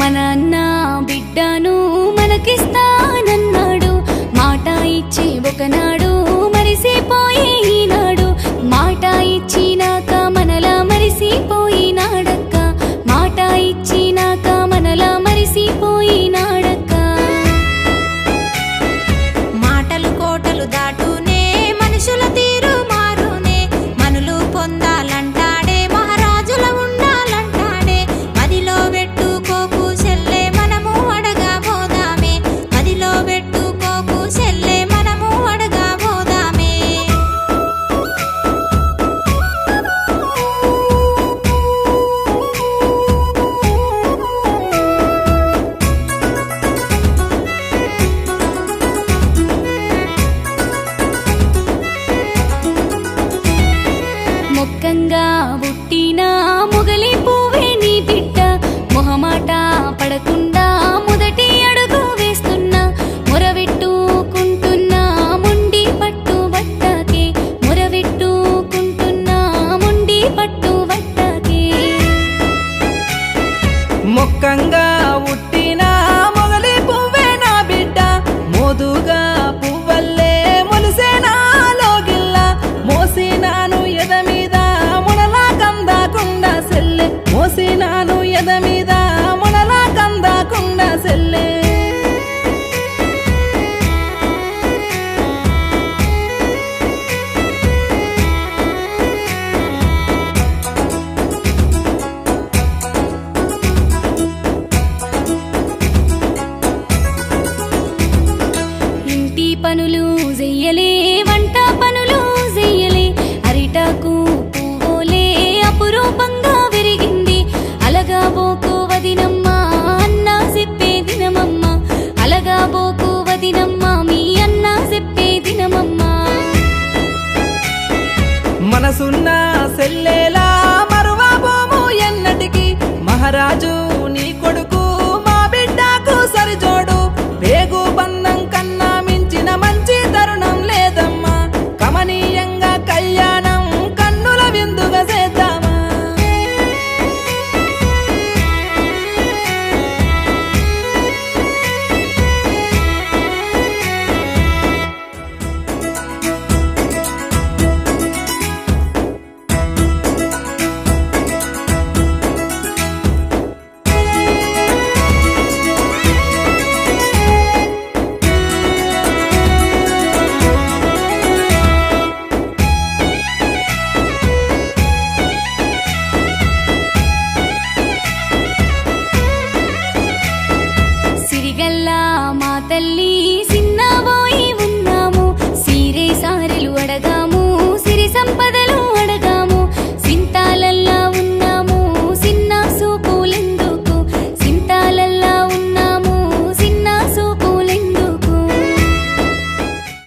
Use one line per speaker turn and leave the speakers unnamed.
మన అన్న బిడ్డను మనకిస్తానన్నాడు. మాట ఇచ్చి ఒకనాడు మరిసిపోయే ఈనాడు. మాట ఇచ్చినాక మనలా మరిసిపోయినాడక్క. మాట ఇచ్చినాక మనలా మరిసిపోయినాడక్క.
మాటలు కోటలు దాటునే మనుషుల తీరు మారునే. మనులు పొందాలంటాడే మహారాజుల ఉండాలంటాడే. మదిలో పెట్టుకోకు చెల్లే మనము అడగా పోదామే. మదిలో పెట్టుకోకు చెల్లే మనము అడగా పోదామే.
మొక్కంగా పుట్టిన మొగలి పువ్వే నీ బిడ్డ. మొహమాట పడకుండా మొదటి అడుగు వేస్తున్నా. మొరవెట్టుకుంటున్నా ముండి పట్టు బట్టకే. మొరవెట్టుకుంటున్నా ముండి పట్టు బట్టకే.
మొక్కంగా ఉట్టిన మొగలి పువ్వే నా బిడ్డ. మోదుగా పువ్వల్లే మొలిసే నాలో గిల్ల. మోసినాను ఎద మీద మునలా కందాకుండా సెల్లె. మోసినాను ఎద మీద మునలా కందాకుండా సెల్లె.
ఇంటి పనులు చెయ్యలే, వంట పనులు చెయ్యలే. అరిటాకు పువ్వులే అపురూపంగా విరిగింది. అలగా బోకు వదినమ్మ అన్న చెప్పే దినమమ్మ. అలగా బోకు వదినమ్మ మీ అన్న చెప్పే దినమమ్మ.
మనసున్న సెల్లేలా మరువబోము ఎన్నటికి. మహారాజు నీ కొడుకు